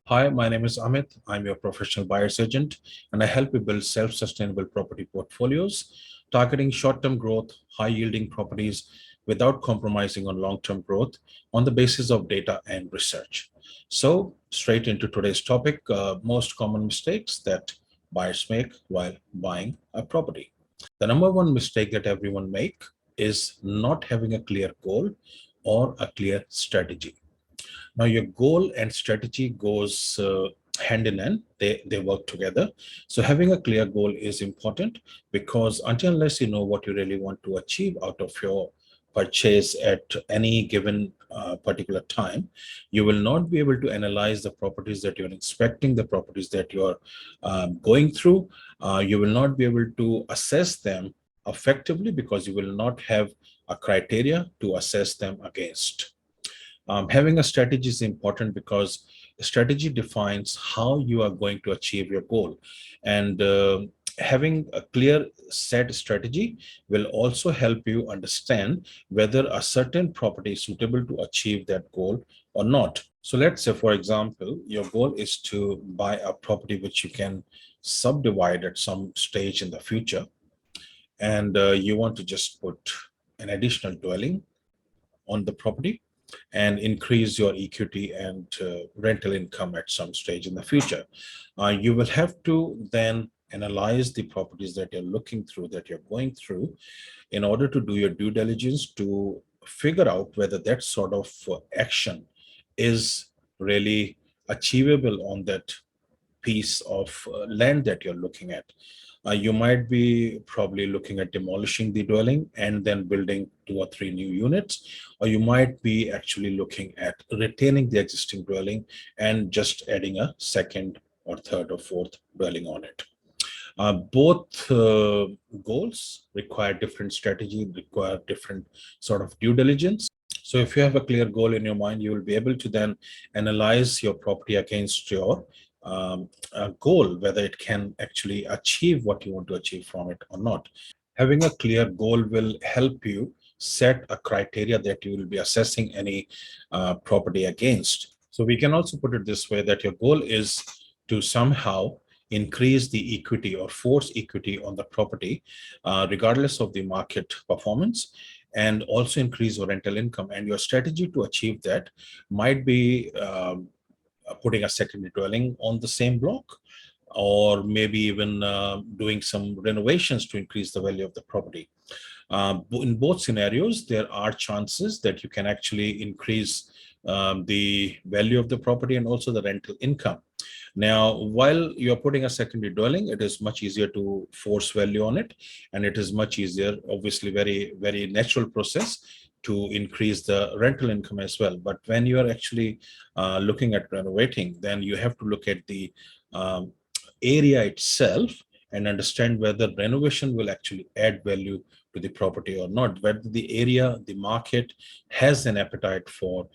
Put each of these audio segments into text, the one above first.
Hi, my name is Amit. I'm your professional buyer's agent, and I help you build self-sustainable property portfolios, targeting short-term growth, high-yielding properties without compromising on long-term growth on the basis of data and research. So, straight into today's topic, most common mistakes that buyers make while buying a property. The number one mistake that everyone make is not having a clear goal or a clear strategy. Now, your goal and strategy goes hand in hand. They work together. So having a clear goal is important because until unless you know what you really want to achieve out of your purchase at any given particular time, you will not be able to analyze the properties that you're inspecting, the properties that you're going through. You will not be able to assess them effectively because you will not have a criteria to assess them against. Having a strategy is important because strategy defines how you are going to achieve your goal. And having a clear set strategy will also help you understand whether a certain property is suitable to achieve that goal or not. So let's say, for example, your goal is to buy a property which you can subdivide at some stage in the future, and you want to just put an additional dwelling on the property and increase your equity and rental income at some stage in the future. You will have to then analyze the properties that you're looking through, that you're going through, in order to do your due diligence to figure out whether that sort of action is really achievable on that piece of land that you're looking at. You might be probably looking at demolishing the dwelling and then building 2 or 3 new units, or you might be actually looking at retaining the existing dwelling and just adding a second or third or fourth dwelling on it. Both goals require different strategy, require different sort of due diligence. So if you have a clear goal in your mind, you will be able to then analyze your property against your goal, whether it can actually achieve what you want to achieve from it or not. Having a clear goal will help you set a criteria that you will be assessing any property against. So we can also put it this way, that your goal is to somehow increase the equity or force equity on the property, regardless of the market performance, and also increase your rental income. And your strategy to achieve that might be putting a secondary dwelling on the same block, or maybe even doing some renovations to increase the value of the property. In both scenarios, there are chances that you can actually increase the value of the property and also the rental income. Now, while you're putting a secondary dwelling, it is much easier to force value on it, and it is much easier, obviously, very natural process to increase the rental income as well. But when you are actually looking at renovating, then you have to look at the um, area itself and understand whether renovation will actually add value to the property or not, whether the area, the market has an appetite for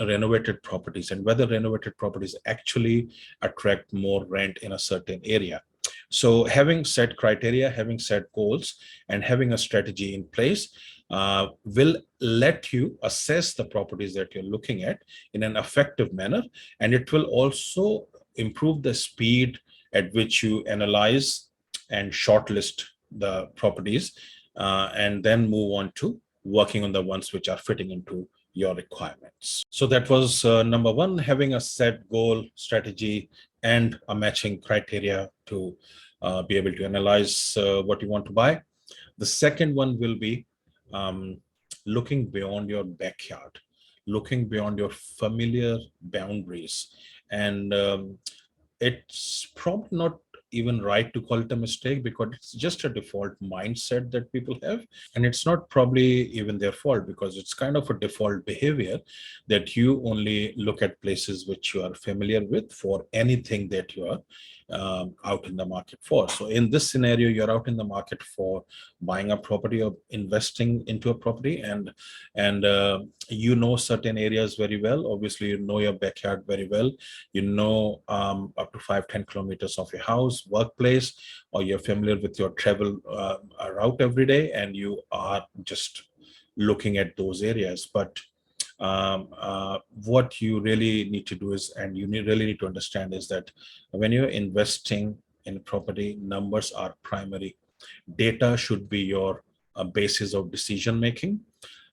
renovated properties, and whether renovated properties actually attract more rent in a certain area. So having set criteria, having set goals, and having a strategy in place will let you assess the properties that you're looking at in an effective manner. And it will also improve the speed at which you analyze and shortlist the properties, and then move on to working on the ones which are fitting into your requirements. So that was number one, having a set goal, strategy, and a matching criteria to be able to analyze what you want to buy. The second one will be um, looking beyond your backyard, looking beyond your familiar boundaries. And it's probably not even right to call it a mistake, because it's just a default mindset that people have, and it's not probably even their fault, because it's kind of a default behavior that you only look at places which you are familiar with for anything that you are out in the market for. So in this scenario, you're out in the market for buying a property or investing into a property, and you know certain areas very well. Obviously, you know your backyard very well. You know up to 5-10 kilometers of your house, workplace, or you're familiar with your travel route every day, and you are just looking at those areas. But What you really need to do is, and really need to understand is that when you're investing in property, numbers are primary. Data should be your basis of decision making.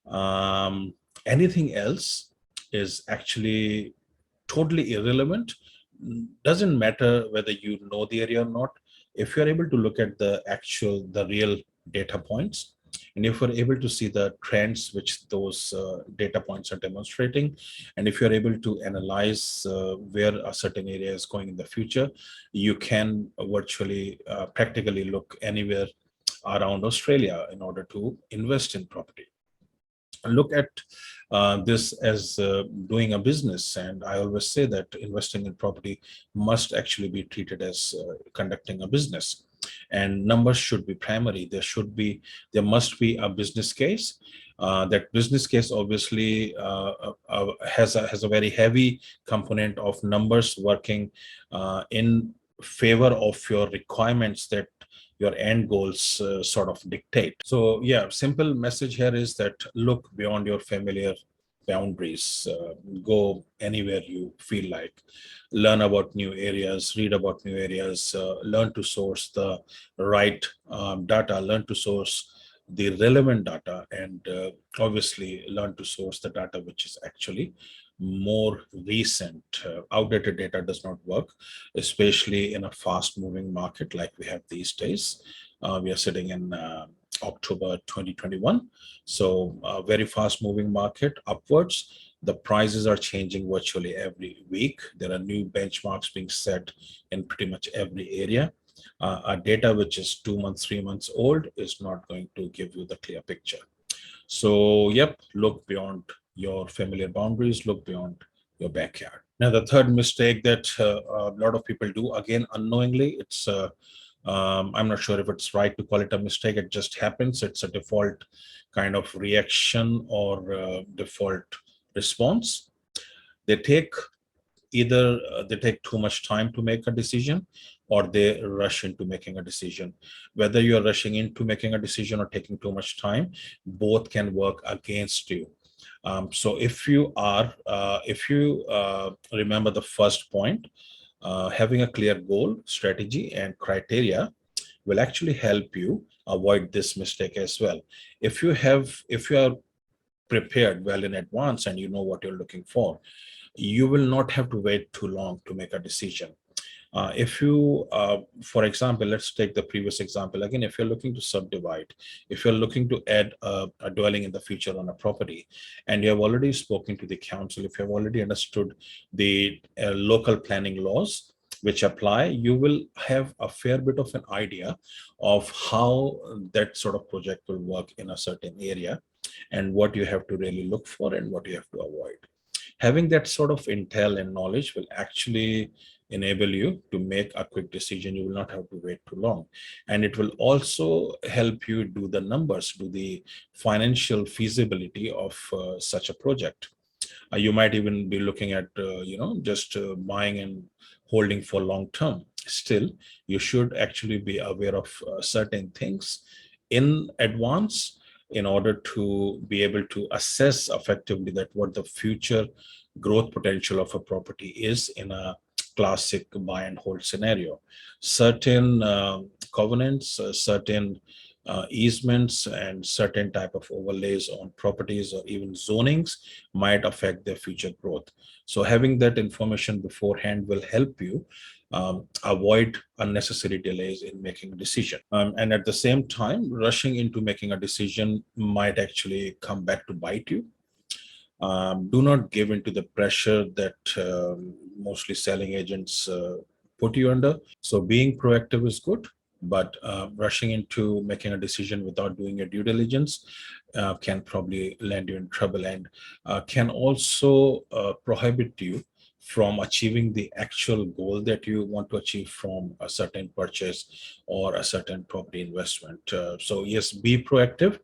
Um, Anything else is actually totally irrelevant. Doesn't matter whether you know the area or not. If you're able to look at the real data points, and if you're able to see the trends which those data points are demonstrating, and if you're able to analyze where a certain area is going in the future, you can virtually practically look anywhere around Australia in order to invest in property. Look at this as doing a business. And I always say that investing in property must actually be treated as conducting a business. And numbers should be primary. There must be a business case. That business case obviously has a very heavy component of numbers working in favor of your requirements that your end goals sort of dictate. So yeah, simple message here is that look beyond your familiar boundaries. Go anywhere you feel like. Learn about new areas, read about new areas, learn to source the right data, learn to source the relevant data, and obviously learn to source the data which is actually more recent. Outdated data does not work, especially in a fast moving market like we have these days. We are sitting in October 2021. So a very fast moving market upwards. The prices are changing virtually every week. There are new benchmarks being set in pretty much every area. A data which is 2 months, 3 months old is not going to give you the clear picture. So, yep, look beyond your familiar boundaries, look beyond your backyard. Now, the third mistake that a lot of people do, again, unknowingly, I'm not sure if it's right to call it a mistake. It just happens. It's a default kind of reaction or default response. They take they take too much time to make a decision, or they rush into making a decision. Whether you're rushing into making a decision or taking too much time, both can work against you. So if you remember the first point, having a clear goal, strategy, and criteria will actually help you avoid this mistake as well. If you are prepared well in advance and you know what you're looking for, you will not have to wait too long to make a decision. For example, let's take the previous example again. If you're looking to subdivide, if you're looking to add a dwelling in the future on a property, and you have already spoken to the council, if you have already understood the local planning laws which apply, you will have a fair bit of an idea of how that sort of project will work in a certain area, and what you have to really look for and what you have to avoid. Having that sort of intel and knowledge will actually enable you to make a quick decision. You will not have to wait too long. And it will also help you do the numbers, do the financial feasibility of such a project. You might even be looking at, just buying and holding for long term. Still, you should actually be aware of certain things in advance in order to be able to assess effectively that what the future growth potential of a property is in a classic buy and hold scenario. Certain covenants, certain easements, and certain type of overlays on properties or even zonings might affect their future growth. So having that information beforehand will help you avoid unnecessary delays in making a decision. And at the same time, rushing into making a decision might actually come back to bite you. Do not give into the pressure that mostly selling agents put you under. So being proactive is good, but rushing into making a decision without doing your due diligence can probably land you in trouble, and can also prohibit you from achieving the actual goal that you want to achieve from a certain purchase or a certain property investment. So yes, be proactive.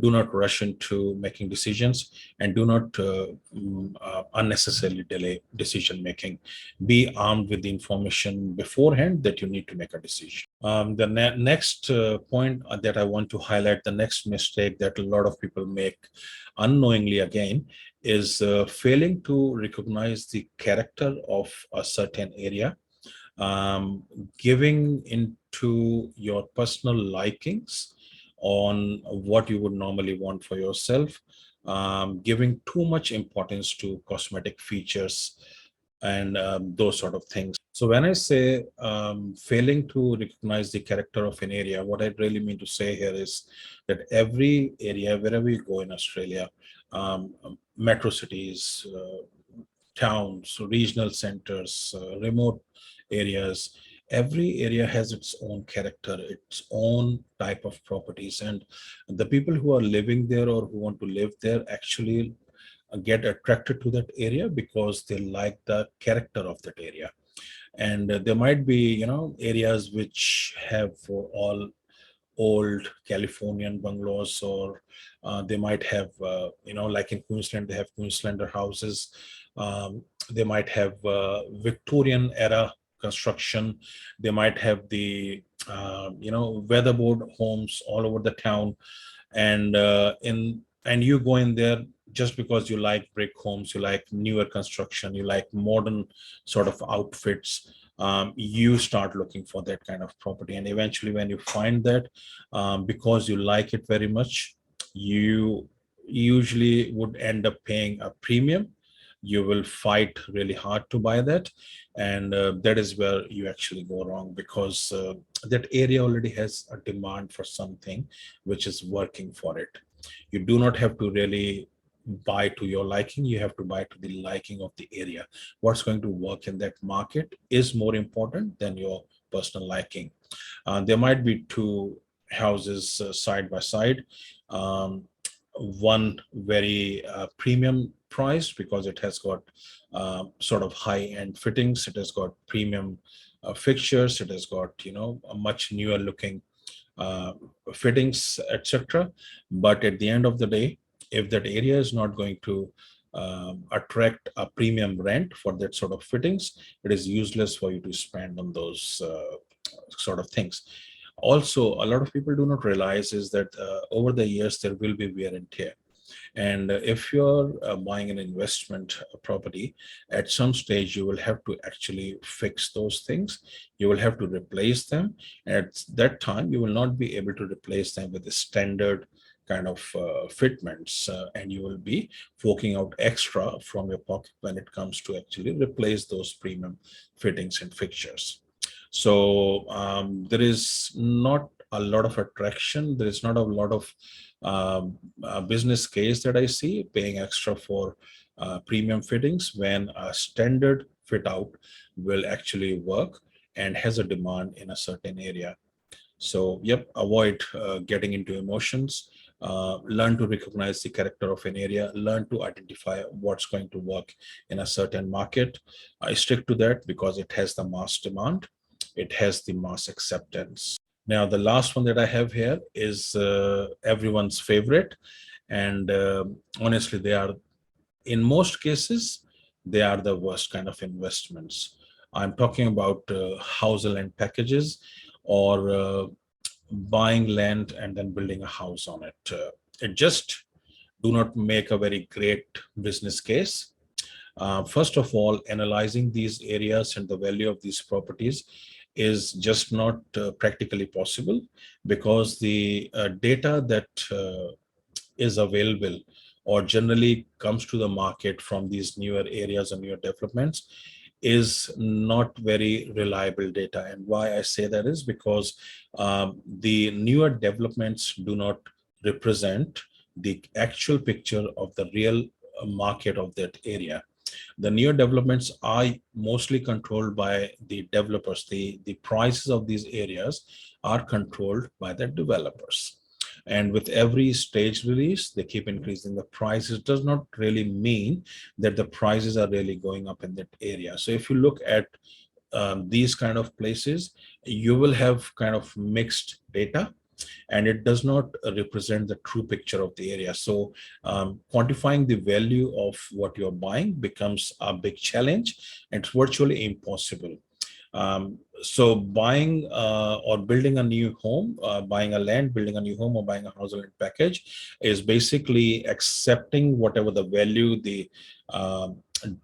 Do not rush into making decisions, and do not unnecessarily delay decision making. Be armed with the information beforehand that you need to make a decision. The next point that I want to highlight, the next mistake that a lot of people make unknowingly again, is failing to recognize the character of a certain area, um, giving into your personal likings on what you would normally want for yourself, giving too much importance to cosmetic features and those sort of things. So when I say failing to recognize the character of an area, what I really mean to say here is that every area, wherever you go in Australia, metro cities, towns, regional centers, remote areas, every area has its own character, its own type of properties. And the people who are living there or who want to live there actually get attracted to that area because they like the character of that area. And there might be, areas which have all old Californian bungalows, or they might have, like in Queensland, they have Queenslander houses. They might have Victorian era construction. They might have the, weatherboard homes all over the town. And you go in there just because you like brick homes, you like newer construction, you like modern sort of outfits. You start looking for that kind of property, and eventually when you find that, because you like it very much, you usually would end up paying a premium. You will fight really hard to buy that, and that is where you actually go wrong, because that area already has a demand for something which is working for it. You do not have to really buy to your liking, you have to buy to the liking of the area. What's going to work in that market is more important than your personal liking. There might be two houses side by side. Um, One very premium price because it has got sort of high-end fittings. It has got premium fixtures. It has got, a much newer looking uh, fittings, etc. But at the end of the day, if that area is not going to attract a premium rent for that sort of fittings, it is useless for you to spend on those sort of things. Also, a lot of people do not realize is that over the years there will be wear and tear. And if you're buying an investment property, at some stage you will have to actually fix those things. You will have to replace them. At that time, you will not be able to replace them with the standard kind of fitments, and you will be forking out extra from your pocket when it comes to actually replace those premium fittings and fixtures. So there is not a lot of attraction. There is not a lot of business case that I see paying extra for premium fittings when a standard fit out will actually work and has a demand in a certain area. So, yep, avoid getting into emotions. Learn to recognize the character of an area. Learn to identify what's going to work in a certain market. I stick to that because it has the mass demand. It has the mass acceptance. Now, the last one that I have here is everyone's favorite. And honestly, they are, in most cases, they are the worst kind of investments. I'm talking about house land packages, or buying land and then building a house on it. It just do not make a very great business case. First of all, analyzing these areas and the value of these properties is just not practically possible, because the data that is available or generally comes to the market from these newer areas and newer developments is not very reliable data. And why I say that is because the newer developments do not represent the actual picture of the real market of that area. The newer developments are mostly controlled by the developers. The prices of these areas are controlled by the developers. And with every stage release, they keep increasing the prices. Does not really mean that the prices are really going up in that area. So if you look at these kind of places, you will have kind of mixed data, and it does not represent the true picture of the area. So quantifying the value of what you're buying becomes a big challenge, and it's virtually impossible. So buying or building a new home, buying a land, building a new home, or buying a house land package is basically accepting whatever the value the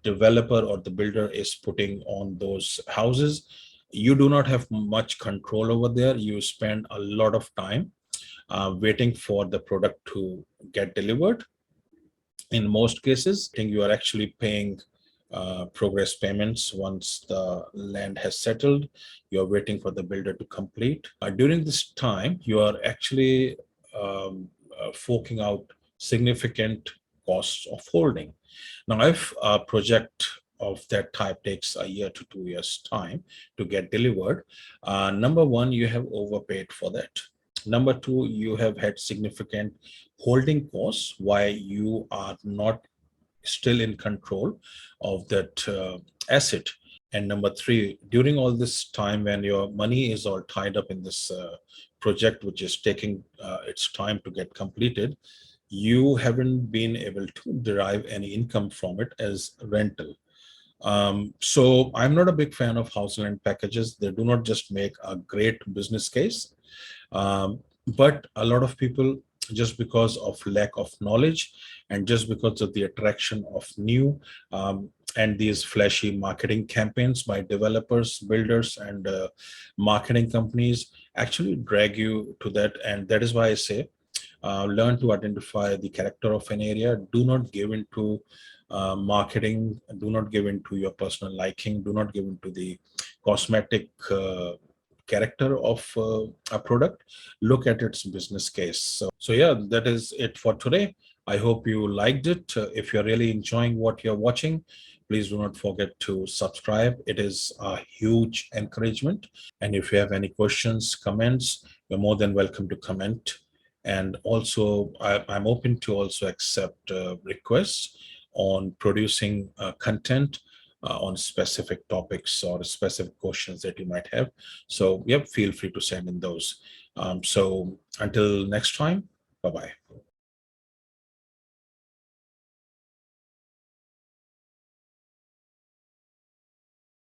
developer or the builder is putting on those houses. You do not have much control over there. You spend a lot of time waiting for the product to get delivered. In most cases, you are actually paying progress payments once the land has settled. You're waiting for the builder to complete. During this time, you are actually forking out significant costs of holding. Now, if a project of that type takes a year to 2 years time to get delivered, number one, you have overpaid for that. Number two, you have had significant holding costs why you are not still in control of that asset. And number three, during all this time when your money is all tied up in this project, which is taking its time to get completed, you haven't been able to derive any income from it as rental. So I'm not a big fan of house land packages. They do not just make a great business case, um, but a lot of people, just because of lack of knowledge and just because of the attraction of new and these flashy marketing campaigns by developers, builders, and marketing companies, actually drag you to that. And that is why I say, learn to identify the character of an area. Do not give into marketing. Do not give into your personal liking. Do not give into the cosmetic character of a product. Look at its business case. So yeah, that is it for today. I hope you liked it. If you're really enjoying what you're watching, please do not forget to subscribe. It is a huge encouragement. And if you have any questions, comments, you're more than welcome to comment. And also, I'm open to also accept requests on producing content on specific topics or specific questions that you might have. So, yep, feel free to send in those. So, until next time, bye bye.